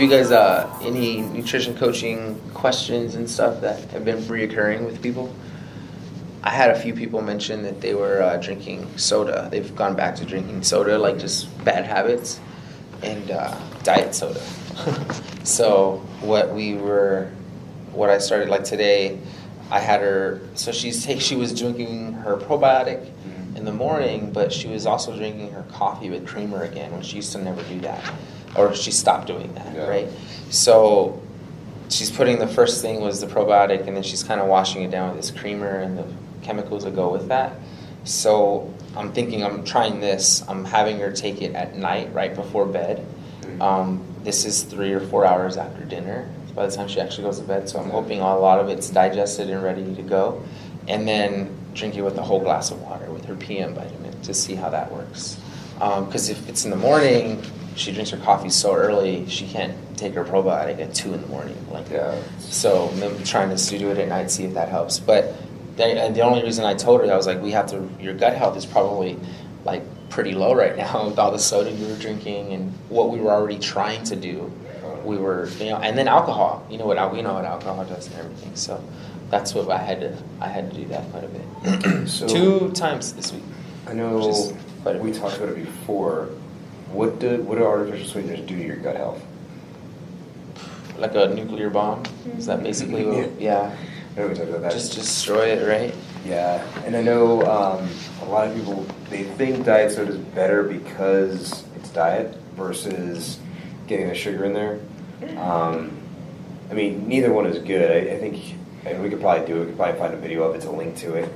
you guys any nutrition coaching questions and stuff that have been reoccurring with people? I had a few people mention that they were drinking soda. They've gone back to drinking soda, like just bad habits, and diet soda. So what I started like today, I had her. So she was drinking her probiotic in the morning, but she was also drinking her coffee with creamer again when she used to never do that, or she stopped doing that, right? So she's putting the first thing was the probiotic, and then she's kind of washing it down with this creamer and the chemicals that go with that. So I'm thinking I'm trying this. I'm having her take it at night, right before bed. This is 3 or 4 hours after dinner, by the time she actually goes to bed. So I'm hoping a lot of it's digested and ready to go. And then drink it with a whole glass of water with her PM vitamin to see how that works. Because if it's in the morning, she drinks her coffee so early, she can't take her probiotic at 2 in the morning. So I'm trying to do it at night, see if that helps. But the only reason I told her, I was like, your gut health is probably like pretty low right now with all the soda you were drinking and what we were already trying to do. We were, and then alcohol. We know what alcohol does and everything. So that's what I had to do that quite a bit. So 2 times this week. I know we talked about it before. What do artificial sweeteners do to your gut health? Like a nuclear bomb? Is that basically what? Yeah. I know we talked about that. Just destroy it, right? Yeah, and I know a lot of people, they think diet soda is better because it's diet versus getting the sugar in there. I mean, neither one is good. I think, and we could probably do it. We could probably find a video of it to link to it.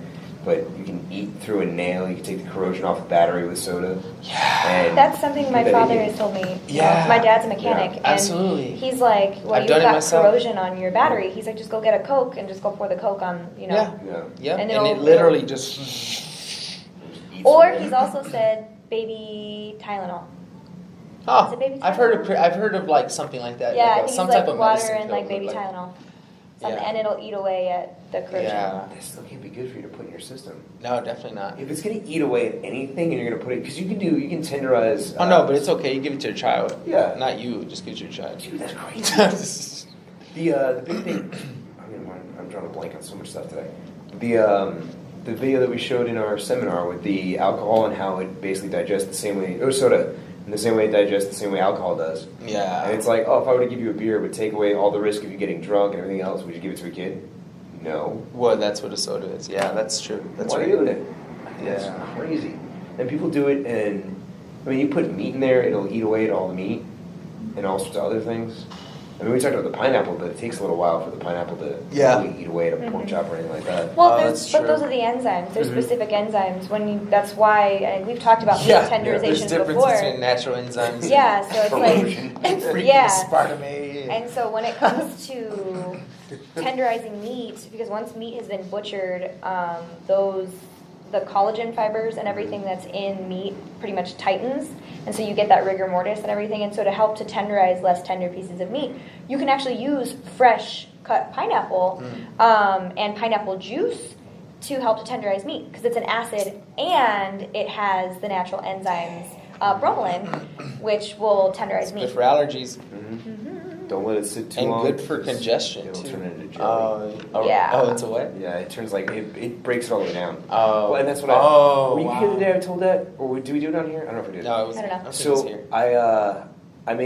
But you can eat through a nail. You can take the corrosion off the battery with soda. Yeah. That's something my father has told me. Yeah. My dad's a mechanic. Yeah, absolutely. And he's like, well, I've you've done it got myself. corrosion on your battery. He's like, just go get a Coke and just go pour the Coke on, Yeah. And it literally just... Or he's also said baby Tylenol. Oh, Is it baby I've heard of like something like that. Yeah, like I think some it's type like of water medicine and like pill, baby but, Tylenol. Yeah. And it'll eat away at the corrosion. Yeah. That still can't be good for you to put in your system. No, definitely not. If it's going to eat away at anything and you're going to put it, because you can tenderize. Oh no, but it's okay. You give it to your child. Yeah. Not you. Just give it to your child. Dude, that's crazy. The big thing. I'm drawing a blank on so much stuff today. The video that we showed in our seminar with the alcohol and how it basically digests the same way, or soda, in the same way it digests the same way alcohol does. Yeah. And it's like, if I were to give you a beer, it would take away all the risk of you getting drunk and everything else. Would you give it to a kid? No. Well, that's what a soda is. Yeah, that's true. That's Why right. are you doing it? That's crazy. And people do it, and I mean, you put meat in there, it'll eat away at all the meat and all sorts of other things. I mean, we talked about the pineapple, but it takes a little while for the pineapple to really eat away at a pork chop or anything like that. Well, Oh, but that's true. those are the enzymes. There's specific enzymes. That's why, and we've talked about meat There's tenderization difference before. between natural enzymes. Yeah, so it's like, Freaking aspartame. And so when it comes to tenderizing meat, because once meat has been butchered, the collagen fibers and everything that's in meat pretty much tightens, and so you get that rigor mortis and everything. And so to help to tenderize less tender pieces of meat, you can actually use fresh cut pineapple and pineapple juice to help to tenderize meat, because it's an acid and it has the natural enzymes bromelain, which will tenderize meat. Good for allergies. Don't let it sit too And long. good for congestion, It'll too. turn into jelly. Yeah. Oh, it's a what? Yeah, it turns like, it breaks it all the way down. Oh. Well, and that's what were you here the day I told that? Or do we do it on here? I don't know if we did. No, it was. I don't know. So So here. I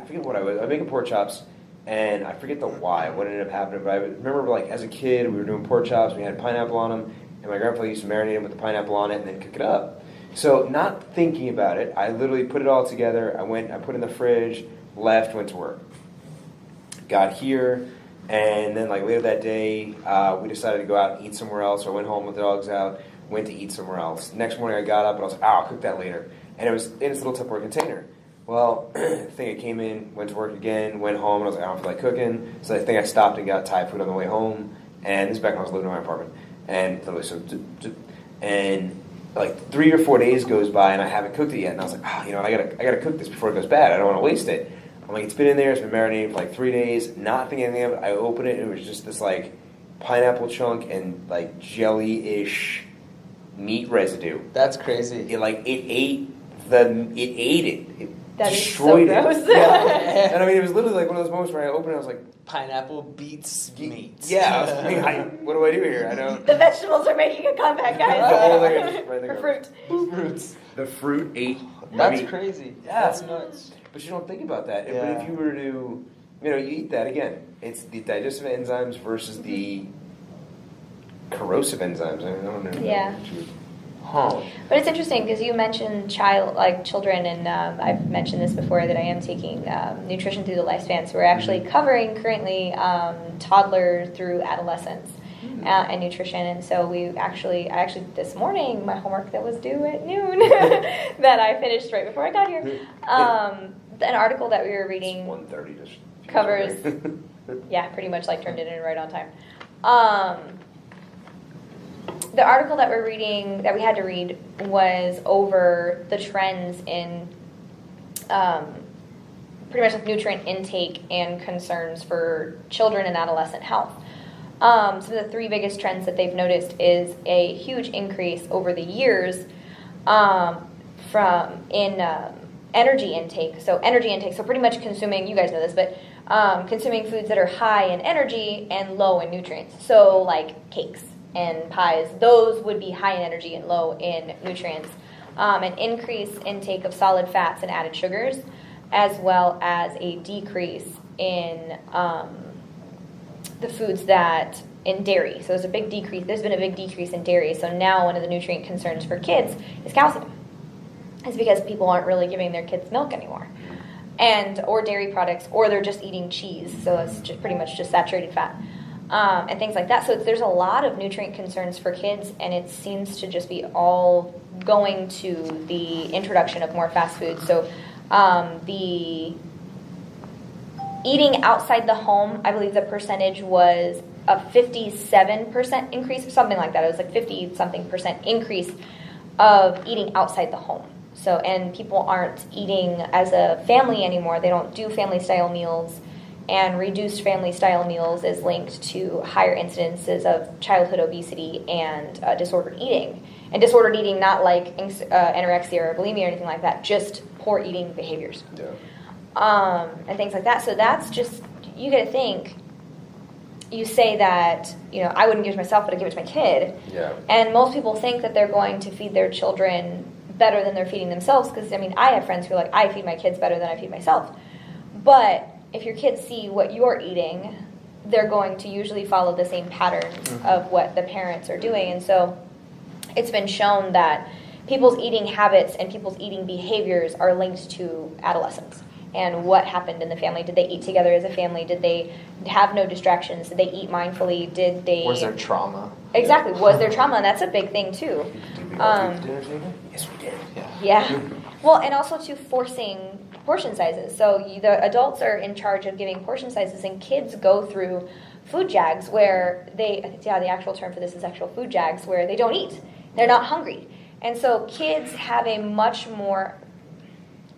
forget what I was. I was making pork chops, and I forget the why, what ended up happening. But I remember, like, as a kid, we were doing pork chops. We had pineapple on them, and my grandfather used to marinate them with the pineapple on it and then cook it up. So, not thinking about it, I literally put it all together. I put it in the fridge, left, went to work. Got here, and then like later that day, we decided to go out and eat somewhere else. So I went home with the dogs out, went to eat somewhere else. Next morning I got up and I was like, I'll cook that later. And it was in this little Tupperware container. Well, I think I came in, went to work again, went home, and I was like, I don't feel like cooking. So I think I stopped and got Thai food on the way home. And this is back when I was living in my apartment. And like 3 or 4 days goes by and I haven't cooked it yet. And I was like, I gotta cook this before it goes bad. I don't want to waste it. I'm like, it's been in there, it's been marinating for like 3 days, not thinking anything of it. I open it and it was just this like pineapple chunk and like jelly-ish meat residue. That's crazy. It ate it. That is so destroyed gross. it. Yeah. And I mean, it was literally like one of those moments where I opened it, I was like, Pineapple beats meat. yeah, I was like, what do I do here? I don't. The vegetables are making a comeback, guys. The whole thing is right there. For fruit. Fruits. The fruit ate. That's meat. crazy. Yeah. That's nuts. But you don't think about that. But Yeah. if you were to, you eat that again, it's the digestive enzymes versus the corrosive enzymes. I don't know. Yeah. Huh. But it's interesting because you mentioned children, and I've mentioned this before that I am taking nutrition through the lifespan. So we're actually covering currently toddler through adolescence and nutrition. And so I actually this morning my homework that was due at noon that I finished right before I got here. An article that we were reading 1:30 just covers, yeah, pretty much like turned it in right on time. The article that we're reading, that we had to read, was over the trends in pretty much like nutrient intake and concerns for children and adolescent health. Some of the three biggest trends that they've noticed is a huge increase over the years in energy intake. So pretty much consuming, you guys know this, but consuming foods that are high in energy and low in nutrients. So like cakes and pies, those would be high in energy and low in nutrients. An increase intake of solid fats and added sugars, as well as a decrease in the foods that in dairy. So there's been a big decrease in dairy. So now one of the nutrient concerns for kids is calcium. It's because people aren't really giving their kids milk anymore, or dairy products, or they're just eating cheese. So it's just pretty much just saturated fat. And things like that. So there's a lot of nutrient concerns for kids, and it seems to just be all going to the introduction of more fast food. So the eating outside the home, I believe the percentage was a 57% increase, or something like that. It was like 50-something% increase of eating outside the home. So, and people aren't eating as a family anymore. They don't do family-style meals. And reduced family-style meals is linked to higher incidences of childhood obesity and disordered eating. And disordered eating, not like anorexia or bulimia or anything like that, just poor eating behaviors. Yeah. And things like that. So that's just, you got to think, you say that, I wouldn't give it to myself, but I give it to my kid. Yeah. And most people think that they're going to feed their children better than they're feeding themselves. Because, I have friends who are like, I feed my kids better than I feed myself. But if your kids see what you're eating, they're going to usually follow the same patterns of what the parents are doing. And so it's been shown that people's eating habits and people's eating behaviors are linked to adolescence and what happened in the family. Did they eat together as a family? Did they have no distractions? Did they eat mindfully? Was there trauma? Exactly. Was there trauma? And that's a big thing too. Did we go to dinner table? Yes, we did. Yeah. Well, and also to forcing portion sizes. So the adults are in charge of giving portion sizes, and kids go through food jags where the actual term for this is actual food jags, where they don't eat. They're not hungry. And so kids have a much more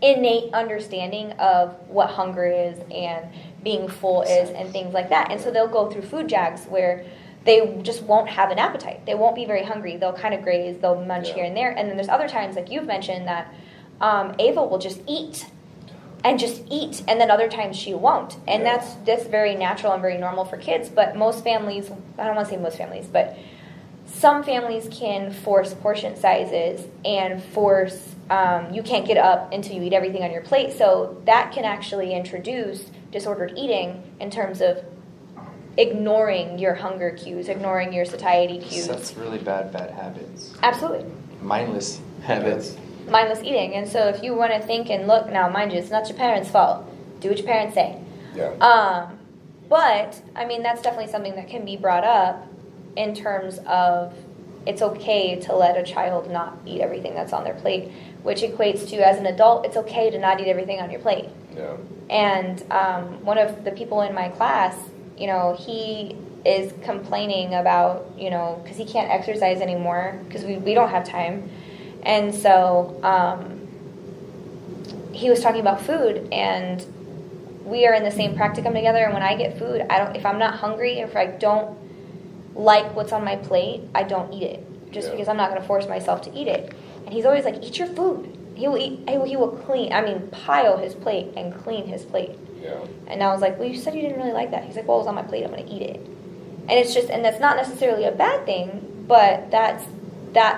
innate understanding of what hunger is and being full is and things like that. And so they'll go through food jags where they just won't have an appetite. They won't be very hungry. They'll kind of graze, they'll munch here and there. And then there's other times, like you've mentioned, that Ava will just eat, and then other times she won't. And that's very natural and very normal for kids. But most families, I don't want to say most families, but some families can force portion sizes and force, you can't get up until you eat everything on your plate. So that can actually introduce disordered eating in terms of ignoring your hunger cues, ignoring your satiety cues. That's really bad habits. Absolutely. Mindless habits. Mindless eating. And so if you want to think and look, now mind you, it's not your parents' fault. Do what your parents say. Yeah. But, that's definitely something that can be brought up in terms of it's okay to let a child not eat everything that's on their plate, which equates to, as an adult, it's okay to not eat everything on your plate. Yeah. And one of the people in my class, he is complaining about, because he can't exercise anymore because we don't have time. And so he was talking about food, and we are in the same practicum together. And when I get food, if I'm not hungry, if I don't like what's on my plate, I don't eat it, just because I'm not going to force myself to eat it. And he's always like, eat your food. He will eat. He will clean. I mean, pile his plate and clean his plate. Yeah. And I was like, well, you said you didn't really like that. He's like, well, it was on my plate. I'm gonna eat it. And it's just, and that's not necessarily a bad thing, but that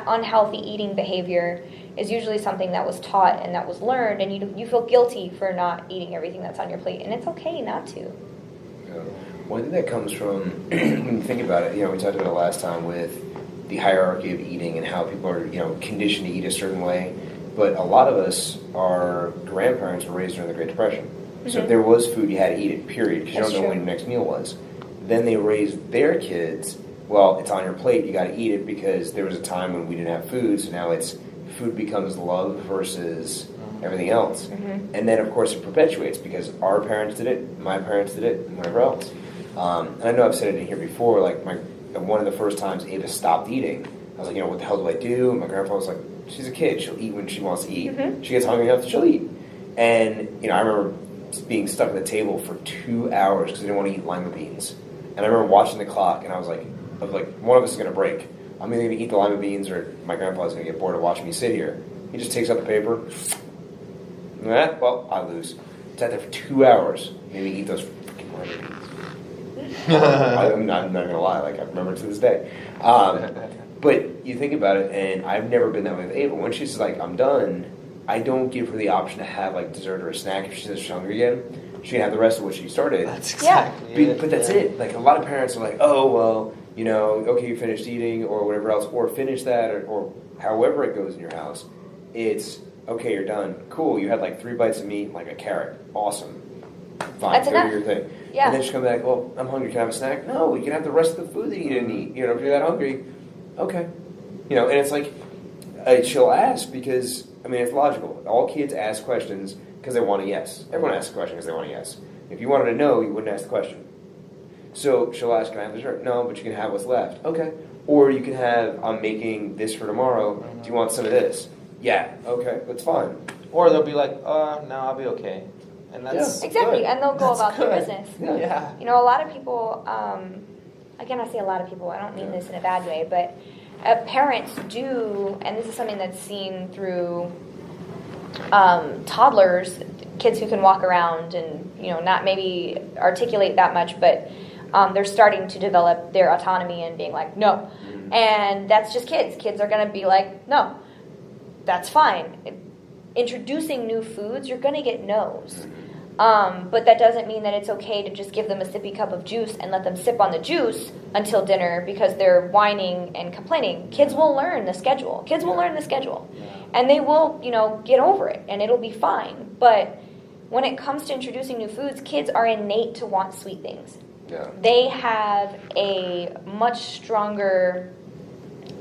unhealthy eating behavior is usually something that was taught and that was learned, and you feel guilty for not eating everything that's on your plate, and it's okay not to. Yeah. Well, I think that comes from, when you think about it, we talked about it last time with the hierarchy of eating and how people are, conditioned to eat a certain way. But a lot of us, our grandparents were raised during the Great Depression. So if there was food, you had to eat it, period, because you don't know when your next meal was. Then they raised their kids, well, it's on your plate, you got to eat it because there was a time when we didn't have food, so now it's food becomes love versus everything else. And then, of course, it perpetuates because our parents did it, my parents did it, and whatever else. And I know I've said it in here before, like one of the first times Ava stopped eating, I was like, what the hell do I do? And my grandpa was like, she's a kid, she'll eat when she wants to eat. She gets hungry enough, she'll eat. And, I remember being stuck at the table for 2 hours because I didn't want to eat lima beans. And I remember watching the clock, and I was like, one of us is going to break. I'm either going to eat the lima beans or my grandpa's going to get bored of watching me sit here. He just takes out the paper. Well, I lose. Sat there for 2 hours. Maybe eat those freaking lima beans. I'm not going to lie. Like, I remember to this day. But you think about it, and I've never been that way with Ava. When she's like, I'm done, I don't give her the option to have, like, dessert or a snack if she says she's hungry again. She can have the rest of what she started. That's exactly it. But that's it. Like, a lot of parents are like, oh, well, okay, you finished eating or whatever else, or finish that, or however it goes in your house. It's, okay, you're done. Cool, you had like 3 bites of meat, like a carrot. Awesome. Fine, That's go do enough. your thing. Yeah. And then she come back, well, I'm hungry, can I have a snack? No, you can have the rest of the food that you didn't eat. If you're that hungry, okay. And it's like, she'll ask because, it's logical. All kids ask questions because they want a yes. Everyone asks a question because they want a yes. If you wanted to know, you wouldn't ask the question. So she'll ask, can I have dessert? No, but you can have what's left. Okay. Or you can have, I'm making this for tomorrow. Do you want some of this? Yeah. Okay. That's fine. Or they'll be like, no, I'll be okay. And that's Exactly, good. and they'll go That's about their good. business. Yeah. A lot of people, again, I say a lot of people, I don't mean this in a bad way, but parents do, and this is something that's seen through toddlers, kids who can walk around and, not maybe articulate that much, but they're starting to develop their autonomy and being like, no. And that's just kids. Kids are going to be like, no, that's fine. Introducing new foods, you're going to get no's. But that doesn't mean that it's okay to just give them a sippy cup of juice and let them sip on the juice until dinner because they're whining and complaining. Kids will learn the schedule. Kids will learn the schedule. And they will, get over it, and it'll be fine. But when it comes to introducing new foods, kids are innate to want sweet things. Yeah. They have a much stronger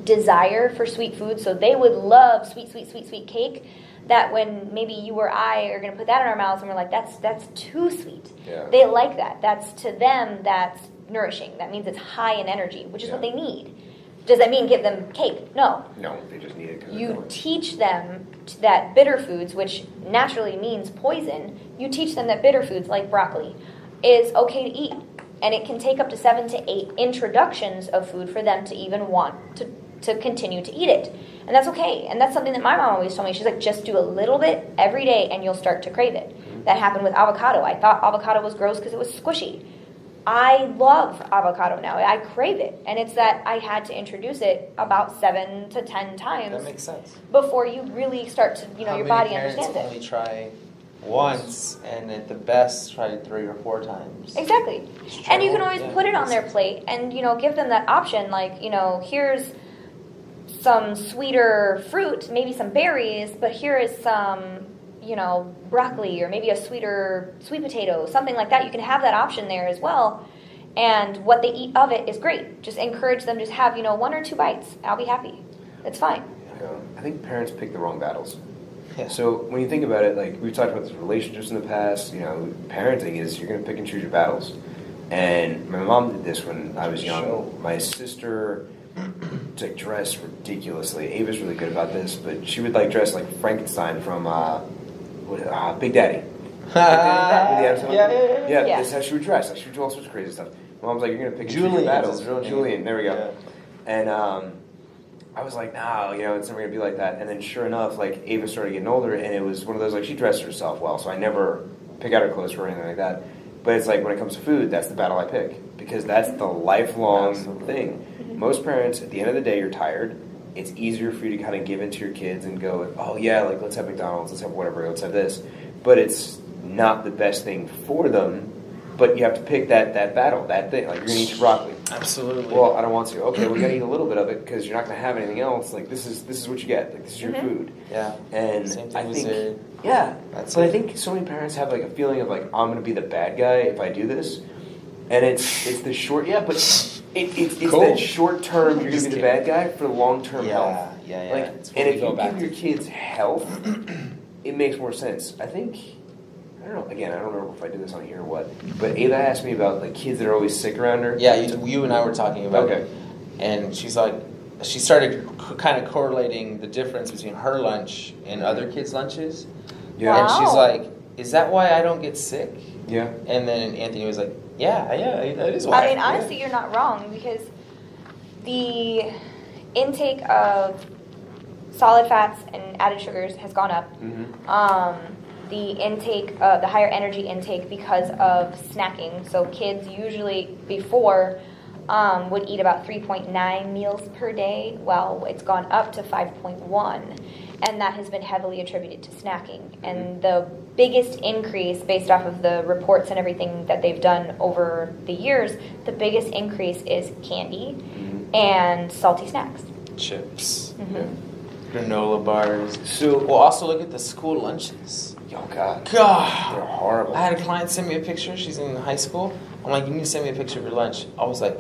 desire for sweet food, so they would love sweet cake. That when maybe you or I are going to put that in our mouths and we're like, that's too sweet. Yeah. They like that. That's, to them, that's nourishing. That means it's high in energy, which is what they need. Does that mean give them cake? No. No, they just need it because You teach them that bitter foods, which naturally means poison, you teach them that bitter foods like broccoli is okay to eat. And it can take up to 7 to 8 introductions of food for them to even want to continue to eat it. And that's okay. And that's something that my mom always told me. She's like, just do a little bit every day and you'll start to crave it. That happened with avocado. I thought avocado was gross because it was squishy. I love avocado now. I crave it. And it's that I had to introduce it about 7 to 10 times. That makes sense. Before you really start to, your body understands only it. try once, and at the best, try 3 or 4 times. Exactly. Just try And you can one, always yeah, put it on makes their plate and, give them that option. Like, here's some sweeter fruit, maybe some berries, but here is some, broccoli or maybe a sweeter sweet potato, something like that. You can have that option there as well. And what they eat of it is great. Just encourage them to have, 1 or 2 bites. I'll be happy. It's fine. I think parents pick the wrong battles. Yeah. So when you think about it, like we've talked about this relationships in the past, parenting is you're going to pick and choose your battles. And my mom did this when I was young. Sure. My sister dressed ridiculously. Ava's really good about this, but she would dress like Frankenstein from Big Daddy. Yeah, Yeah. that's how she would dress. Like she would do all sorts of crazy stuff. My mom's like, you're going to pick and choose Julian your is battles. his real name. Julian, there we go. Yeah. And I was like, no, it's never gonna be like that. And then sure enough, like Ava started getting older, and it was one of those like she dressed herself well, so I never pick out her clothes for anything like that. But it's like when it comes to food, that's the battle I pick because that's the lifelong thing. Most parents, at the end of the day, you're tired. It's easier for you to kind of give into your kids and go, oh yeah, like let's have McDonald's, let's have whatever, let's have this. But it's not the best thing for them. But you have to pick that battle, that thing. Like, you're going to eat your broccoli. Absolutely. Well, I don't want to. Okay, we got to eat a little bit of it because you're not going to have anything else. Like, this is what you get. Like, this is your food. Yeah. And Same thing I with think, cereal. yeah. That's but it. I think so many parents have, like, a feeling of, like, I'm going to be the bad guy if I do this. And it's the short, but it's Cool. that short term, you're going Just to be the kidding. bad guy for the long term health. Yeah. Like, It's and when we if go you back give your kids health, it makes more sense. I think, I don't know, again, I don't remember if I did this on here or what, but Ava asked me about like kids that are always sick around her. Yeah, you and I were talking about Okay. it. And she's like, she started kind of correlating the difference between her lunch and other kids' lunches. Yeah. And she's Wow. like, is that why I don't get sick? Yeah. And then Anthony was like, yeah, that is why. I mean, honestly, you're not wrong because the intake of solid fats and added sugars has gone up. Mm-hmm. The intake, the higher energy intake because of snacking. So kids usually before would eat about 3.9 meals per day. Well, it's gone up to 5.1, and that has been heavily attributed to snacking. And the biggest increase, based off of the reports and everything that they've done over the years, the biggest increase is candy and salty snacks. Chips, Yeah. granola bars. So, Well, also look at the school lunches. oh God, God. they're horrible. I had a client send me a picture. She's in high school. I'm like, you need to send me a picture of your lunch. I was like,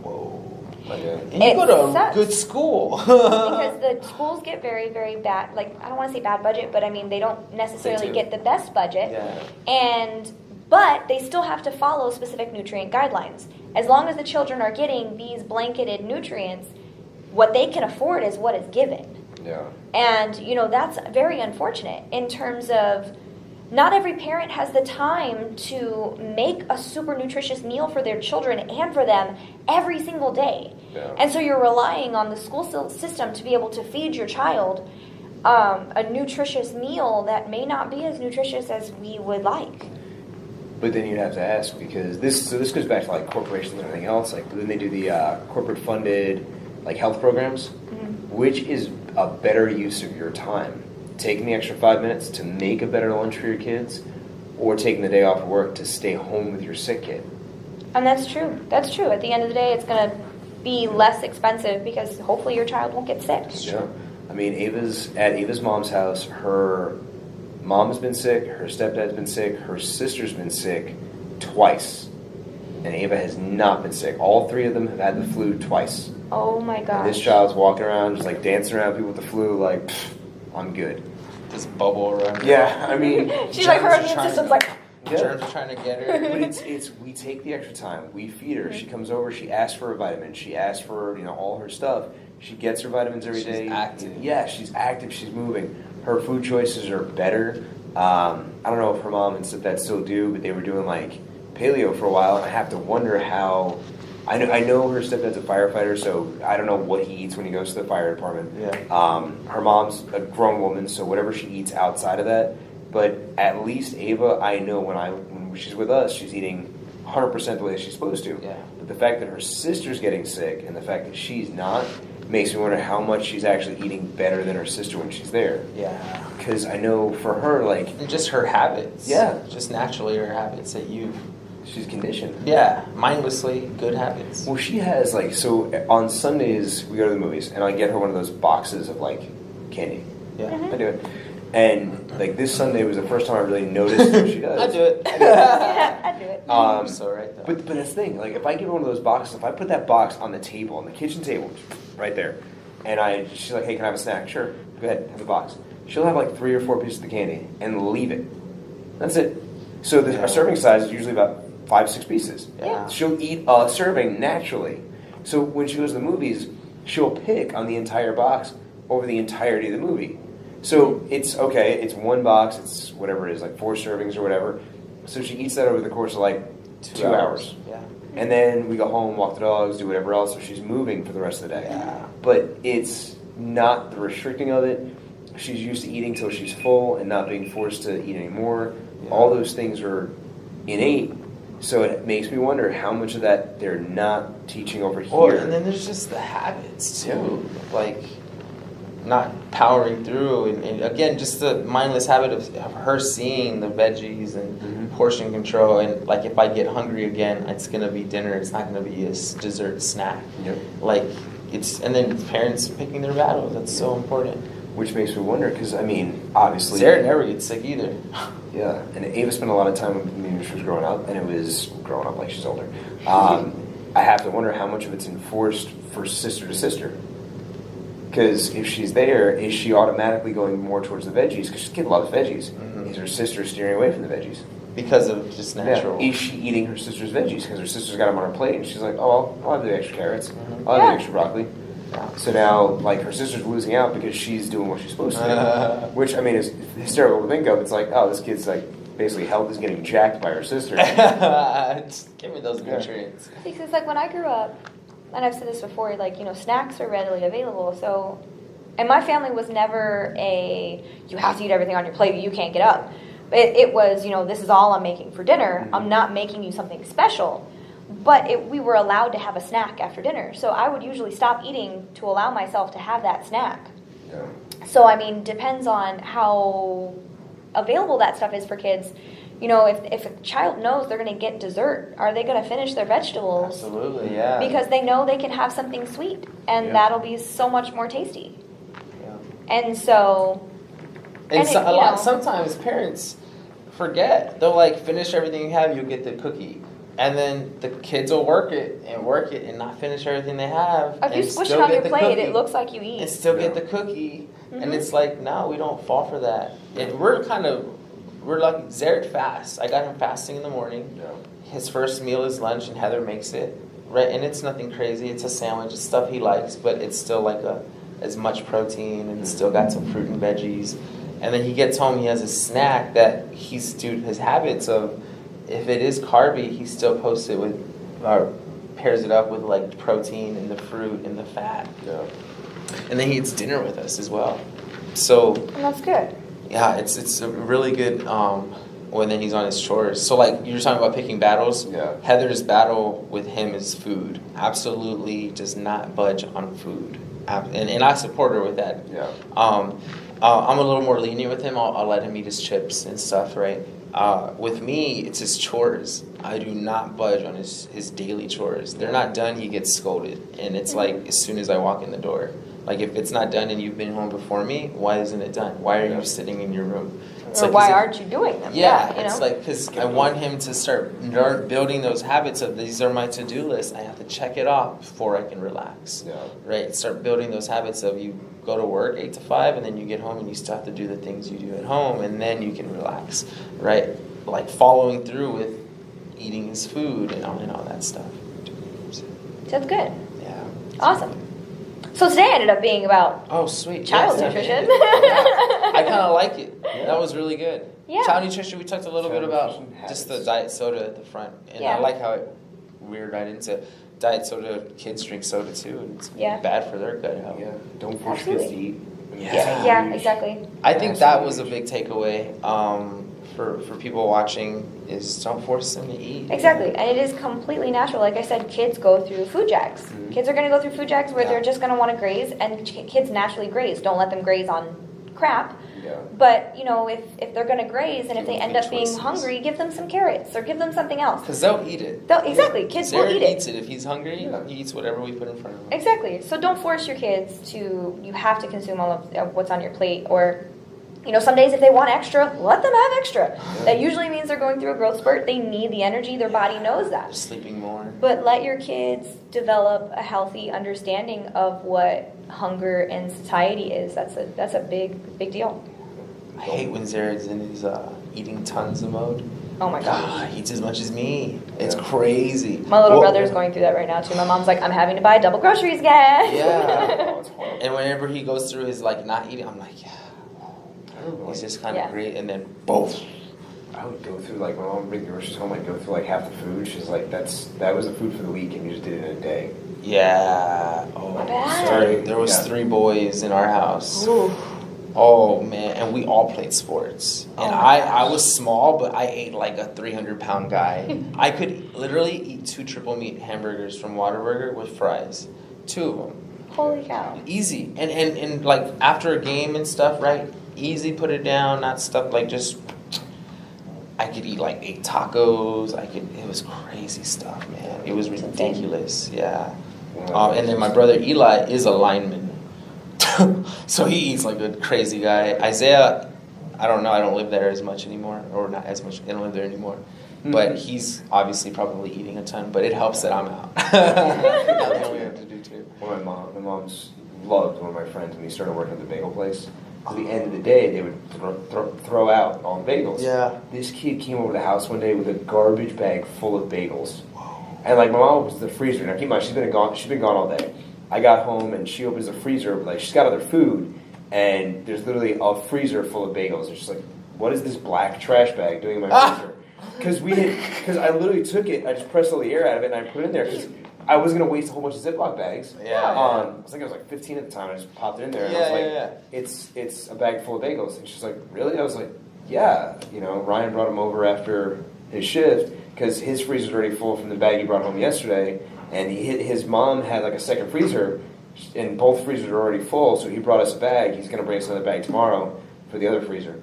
whoa. And you It go to a sucks. good school. Because the schools get very, very bad, like, I don't want to say bad budget, but I mean, they don't necessarily do. get the best budget. Yeah. But they still have to follow specific nutrient guidelines. As long as the children are getting these blanketed nutrients, what they can afford is what is given. Yeah. And, that's very unfortunate in terms of not every parent has the time to make a super nutritious meal for their children and for them every single day. Yeah. And so you're relying on the school system to be able to feed your child a nutritious meal that may not be as nutritious as we would like. But then you'd have to ask because this goes back to like corporations and everything else. Like then they do the corporate funded like health programs, which is a better use of your time. Taking the extra 5 minutes to make a better lunch for your kids, or taking the day off of work to stay home with your sick kid. And that's true. That's true. At the end of the day, it's going to be less expensive because hopefully your child won't get sick. Yeah. I mean, at Ava's mom's house, her mom has been sick, her stepdad's been sick, her sister's been sick twice. And Ava has not been sick. All three of them have had the flu twice. Oh my gosh. And this child's walking around, just like dancing around people with the flu, like, "Pfft, I'm good. This bubble around. Yeah, I mean, She's like, her germs are immune trying system's to- like, yeah. Germs are trying to get her. But it's we take the extra time. We feed her. She comes over. She asks for a vitamin. She asks for all her stuff. She gets her vitamins every day. She's active. Yeah, she's active. She's moving. Her food choices are better. I don't know if her mom and stepdad still do, but they were doing like paleo for a while, and I have to wonder how. I know her stepdad's a firefighter, so I don't know what he eats when he goes to the fire department. Yeah. Her mom's a grown woman, so whatever she eats outside of that. But at least Ava, I know when she's with us, she's eating 100% the way she's supposed to. Yeah. But the fact that her sister's getting sick and the fact that she's not makes me wonder how much she's actually eating better than her sister when she's there. Yeah. Because I know for her, like, And just her habits. Yeah. Just naturally her habits that she's conditioned. yeah, mindlessly good habits. Well, she has, like, so on Sundays we go to the movies, and I get her one of those boxes of, like, candy. Yeah. I do it. And, like, this Sunday was the first time I really noticed what she does. I do it. yeah, I do it. I'm so right though. But that's the thing. Like, if I give her one of those boxes, if I put that box on the table, on the kitchen table, right there, and she's like, hey, can I have a snack? Sure. Go ahead, have the box. She'll have like 3 or 4 pieces of the candy and leave it. That's it. So our serving size is usually about 5-6 pieces. Yeah. She'll eat a serving naturally. So when she goes to the movies, she'll pick on the entire box over the entirety of the movie. So it's okay, it's one box, it's whatever it is, like 4 servings or whatever. So she eats that over the course of like 2 hours. Yeah. and then we go home, walk the dogs, do whatever else, so she's moving for the rest of the day. Yeah. But it's not the restricting of it. She's used to eating till she's full and not being forced to eat anymore. Yeah. All those things are innate. So it makes me wonder how much of that they're not teaching over here. Or, and then there's just the habits too, like not powering through, and again, just the mindless habit of her seeing the veggies and portion control, and like if I get hungry again, it's gonna be dinner. It's not gonna be a dessert snack. Yep. Like it's, and then parents picking their battles. That's so important. Which makes me wonder, because I mean, obviously, Sarah never gets sick either. yeah, and Ava spent a lot of time with me when she was growing up, and it was growing up like she's older. I have to wonder how much of it's enforced for sister to sister. Because if she's there, is she automatically going more towards the veggies? Because she's getting a lot of veggies. Is her sister steering away from the veggies? Because of just natural. Yeah. Is she eating her sister's veggies? Because her sister's got them on her plate, and she's like, oh, I'll have the extra carrots. I'll have the extra broccoli. Yeah. So now, like, her sister's losing out because she's doing what she's supposed to do. Which, I mean, is hysterical to think of. It's like, oh, this kid's, like, basically health is getting jacked by her sister. Just give me those nutrients. Because like when I grew up, and I've said this before, like, you know, snacks are readily available. So, and my family was never a, you have to eat everything on your plate, you can't get up. It was, you know, this is all I'm making for dinner. I'm not making you something special. But we were allowed to have a snack after dinner. So I would usually stop eating to allow myself to have that snack. Yeah. So, I mean, depends on how available that stuff is for kids. You know, if a child knows they're going to get dessert, are they going to finish their vegetables? Absolutely, yeah. Because they know they can have something sweet, and that'll be so much more tasty. Yeah. And so... And so, you know, sometimes parents forget. They'll like finish everything you have, you'll get the cookie. And then the kids will work it and not finish everything they have. if you and squish it still on get your the plate, cookie. it looks like you eat. And still get the cookie. And it's like, no, we don't fall for that. And we're like, Zared fasts. I got him fasting in the morning. Yeah. His first meal is lunch, and Heather makes it. Right, and it's nothing crazy. It's a sandwich. It's stuff he likes, but it's still like as much protein, and it's still got some fruit and veggies. And then he gets home, he has a snack that his habits of, if it is carby, he still posts it with, or pairs it up with like protein and the fruit and the fat. Yeah. And then he eats dinner with us as well. So And that's good. yeah, it's a really good when then he's on his chores. So like you were talking about picking battles. Yeah. Heather's battle with him is food. Absolutely does not budge on food. And I support her with that. Yeah. I'm a little more lenient with him. I'll let him eat his chips and stuff, right? With me, it's his chores. I do not budge on his daily chores. They're not done, he gets scolded. And it's like as soon as I walk in the door. Like if it's not done and you've been home before me, why isn't it done? Why are you sitting in your room? It's Or like, why aren't you doing them? Yeah, you it's know? like, because I want him to start building those habits of these are my to-do lists. I have to check it off before I can relax. Yeah. Right? Start building those habits of you go to work 8 to 5 and then you get home and you still have to do the things you do at home and then you can relax. Right? Like following through with eating his food and all that stuff. That's good. Yeah. Awesome. So today ended up being about Oh, sweet. child Yes, nutrition. Yeah. I kind of like it. Yeah. That was really good. Yeah. Child nutrition, we talked a little Child bit about nutrition just the habits. diet soda at the front. And Yeah. I like how it weird right into diet soda. Kids drink soda too, and it's Yeah. bad for their gut health. Yeah. Don't force kids to Absolutely. eat. Yeah, exactly. I think that was a big takeaway for people watching is don't force them to eat. Exactly, and it is completely natural. Like I said, kids go through food jacks. Kids are going to go through food jacks where Yeah. they're just going to want to graze, and kids naturally graze. Don't let them graze on crap. Yeah. But, you know, if they're going to graze and if they Give end them up being choices. hungry, give them some carrots or give them something else. Because they'll eat it. Exactly, kids will Sarah eat it. eats it. If he's hungry, he eats whatever we put in front of him. Exactly. So don't force your kids to, you have to consume all of what's on your plate. Or, you know, some days if they want extra, let them have extra. That usually means they're going through a growth spurt. They need the energy. Their body knows They're that. sleeping more. But let your kids develop a healthy understanding of what hunger and satiety is. That's a big deal. I hate when Zared's in his eating tons of mode. Oh my God, gosh. he eats as much as me. It's Yeah. crazy. My little Well, brother's going through that right now too. My mom's like, I'm having to buy double groceries again. Yeah. Oh, it's horrible. And whenever he goes through his like not eating, I'm like, yeah. He's just kind of Yeah. great, and then both. I would go through, like, my mom would bring groceries home, I'd go through, like, half the food. She's like, that was the food for the week, and you just did it in a day. Yeah. Oh, Bad. Sorry. there was Yeah. 3 boys in our house. Ooh. Oh man, and we all played sports. And Oh my I gosh. was small, but I ate like a 300-pound guy. I could literally eat 2 triple meat hamburgers from Whataburger with fries. 2 of them. Holy cow. Easy. And like after a game and stuff, right? Easy, put it down, not stuff like just. I could eat like 8 tacos. It was crazy stuff, man. It was ridiculous. Yeah. And then my brother Eli is a lineman. So he eats like a crazy guy. Isaiah, I don't know. I don't live there as much anymore, or not as much. I don't live there anymore. But he's obviously probably eating a ton. But it helps that I'm out. That's what we have to do too. Well, my mom's loved one of my friends when he started working at the bagel place. At the end of the day, they would throw out all the bagels. Yeah. This kid came over to the house one day with a garbage bag full of bagels. And like my mom opens the freezer. Now keep in mind, she's been gone all day. I got home and she opens the freezer, like she's got other food, and there's literally a freezer full of bagels. And she's like, "What is this black trash bag doing in my freezer?" Because I literally took it, I just pressed all the air out of it, and I put it in there because I was gonna waste a whole bunch of Ziploc bags. Yeah. I think I was like 15 at the time. I just popped it in there, and I was like, "It's a bag full of bagels." And she's like, "Really?" I was like, "Yeah." You know, Ryan brought him over after his shift because his freezer's already full from the bag he brought home yesterday. And his mom had like a second freezer, and both freezers are already full, so he brought us a bag. He's going to bring us another bag tomorrow for the other freezer.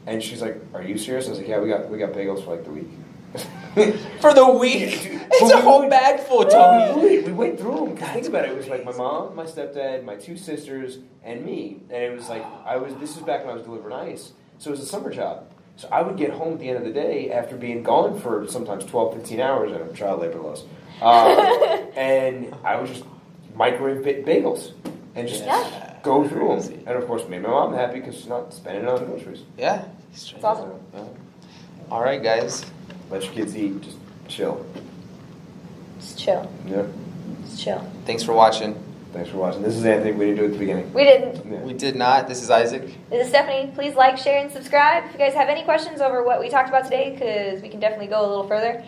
And she's like, "Are you serious?" I was like, "Yeah, we got bagels for like the week." For the week? It's a whole bag full, Tony. We went through them. Think about it. It was like my mom, my stepdad, my 2 sisters, and me. And it was like, this was back when I was delivering ice. So it was a summer job. So I would get home at the end of the day after being gone for sometimes 12, 15 hours, and I'm child labor laws. And I would just microwave bagels and just go through them. And of course, made my mom happy because she's not spending it on groceries. Yeah. It's awesome. All right, guys. Let your kids eat, just chill. Just chill. Yeah. Just chill. Thanks for watching. Thanks for watching. This is Anthony. We didn't do it at the beginning. We didn't. Yeah. We did not. This is Isaac. This is Stephanie. Please like, share, and subscribe. If you guys have any questions over what we talked about today, because we can definitely go a little further.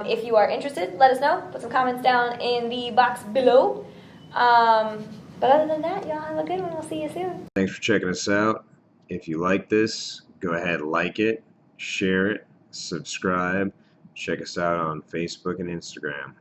If you are interested, let us know. Put some comments down in the box below. But other than that, y'all have a good one. We'll see you soon. Thanks for checking us out. If you like this, go ahead, like it, share it, subscribe. Check us out on Facebook and Instagram.